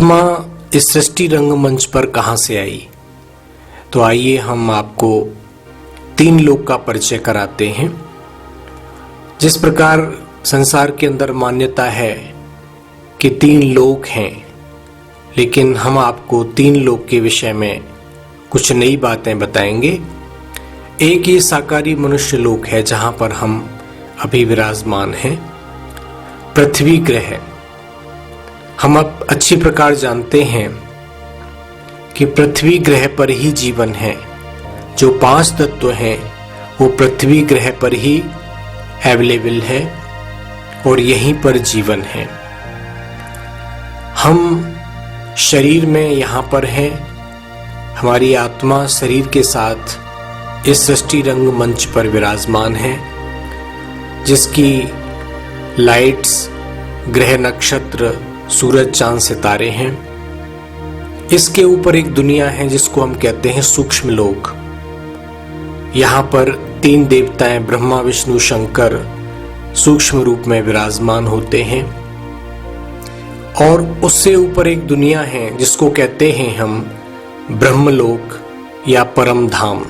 आत्मा इस सृष्टि रंगमंच पर कहाँ से आई? तो आइए हम आपको 3 लोक का परिचय कराते हैं। जिस प्रकार संसार के अंदर मान्यता है कि 3 लोक हैं, लेकिन हम आपको 3 लोक के विषय में कुछ नई बातें बताएंगे। एक ये साकारी मनुष्य लोक है जहां पर हम अभी विराजमान हैं। पृथ्वी ग्रह हम अब अच्छी प्रकार जानते हैं कि पृथ्वी ग्रह पर ही जीवन है। जो 5 तत्व हैं वो पृथ्वी ग्रह पर ही अवेलेबल है और यहीं पर जीवन है। हम शरीर में यहाँ पर हैं। हमारी आत्मा शरीर के साथ इस सृष्टि रंगमंच पर विराजमान है, जिसकी लाइट्स, ग्रह, नक्षत्र, सूरज, चांद, सितारे हैं। इसके ऊपर एक दुनिया है जिसको हम कहते हैं सूक्ष्म लोक। यहाँ पर 3 देवताएं ब्रह्मा, विष्णु, शंकर सूक्ष्म रूप में विराजमान होते हैं। और उससे ऊपर एक दुनिया है जिसको कहते हैं हम ब्रह्मलोक या परम धाम।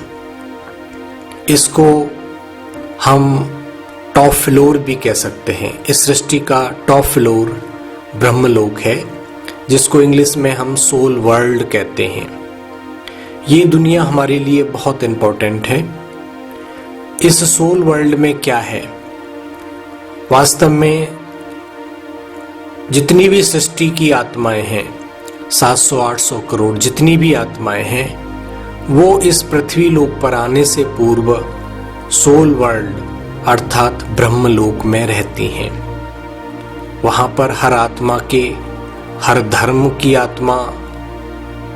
इसको हम टॉप फ्लोर भी कह सकते हैं। इस सृष्टि का टॉप फ्लोर ब्रह्मलोक है, जिसको इंग्लिश में हम सोल वर्ल्ड कहते हैं। ये दुनिया हमारे लिए बहुत इंपॉर्टेंट है। इस सोल वर्ल्ड में क्या है? वास्तव में जितनी भी सृष्टि की आत्माएं हैं, 700-800 करोड़ जितनी भी आत्माएं हैं, वो इस पृथ्वी लोक पर आने से पूर्व सोल वर्ल्ड अर्थात ब्रह्मलोक में रहती हैं। वहां पर हर आत्मा के, हर धर्म की आत्मा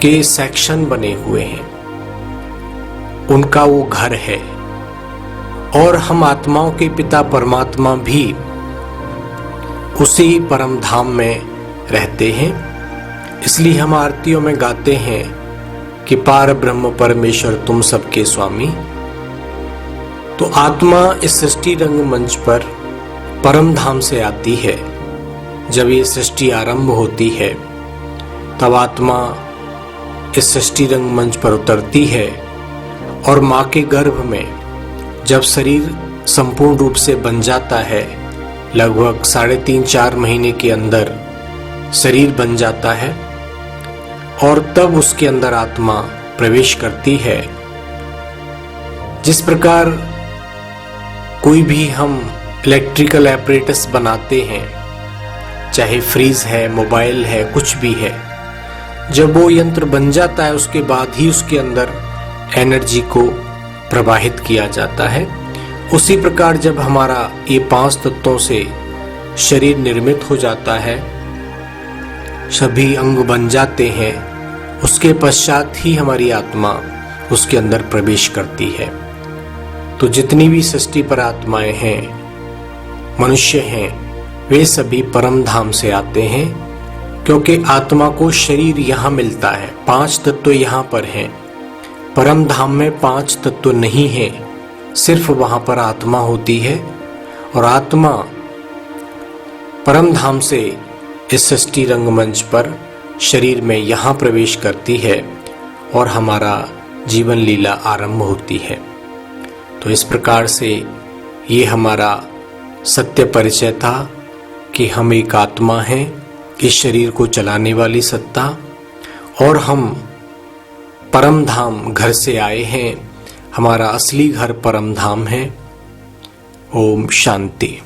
के सेक्शन बने हुए हैं। उनका वो घर है। और हम आत्माओं के पिता परमात्मा भी उसी परम धाम में रहते हैं। इसलिए हम आरतियों में गाते हैं कि पार ब्रह्म परमेश्वर तुम सबके स्वामी। तो आत्मा इस सृष्टि रंगमंच पर परम धाम से आती है। जब ये सृष्टि आरंभ होती है तब आत्मा इस सृष्टि रंगमंच पर उतरती है और माँ के गर्भ में जब शरीर संपूर्ण रूप से बन जाता है, लगभग 3.5-4 महीने के अंदर शरीर बन जाता है और तब उसके अंदर आत्मा प्रवेश करती है। जिस प्रकार कोई भी हम इलेक्ट्रिकल एपरेटस बनाते हैं, चाहे फ्रीज है, मोबाइल है, कुछ भी है, जब वो यंत्र बन जाता है उसके बाद ही उसके अंदर एनर्जी को प्रवाहित किया जाता है। उसी प्रकार जब हमारा ये 5 तत्वों से शरीर निर्मित हो जाता है, सभी अंग बन जाते हैं, उसके पश्चात ही हमारी आत्मा उसके अंदर प्रवेश करती है। तो जितनी भी सृष्टि पर आत्माएं हैं, मनुष्य हैं, वे सभी परम धाम से आते हैं, क्योंकि आत्मा को शरीर यहाँ मिलता है। 5 तत्व यहाँ पर हैं। परम धाम में 5 तत्व नहीं है, सिर्फ वहाँ पर आत्मा होती है। और आत्मा परम धाम से इस सृष्टि रंगमंच पर शरीर में यहाँ प्रवेश करती है और हमारा जीवन लीला आरंभ होती है। तो इस प्रकार से ये हमारा सत्य परिचय था कि हम एक आत्मा हैं, इस शरीर को चलाने वाली सत्ता, और हम परम धाम घर से आए हैं। हमारा असली घर परम धाम है। ओम शांति।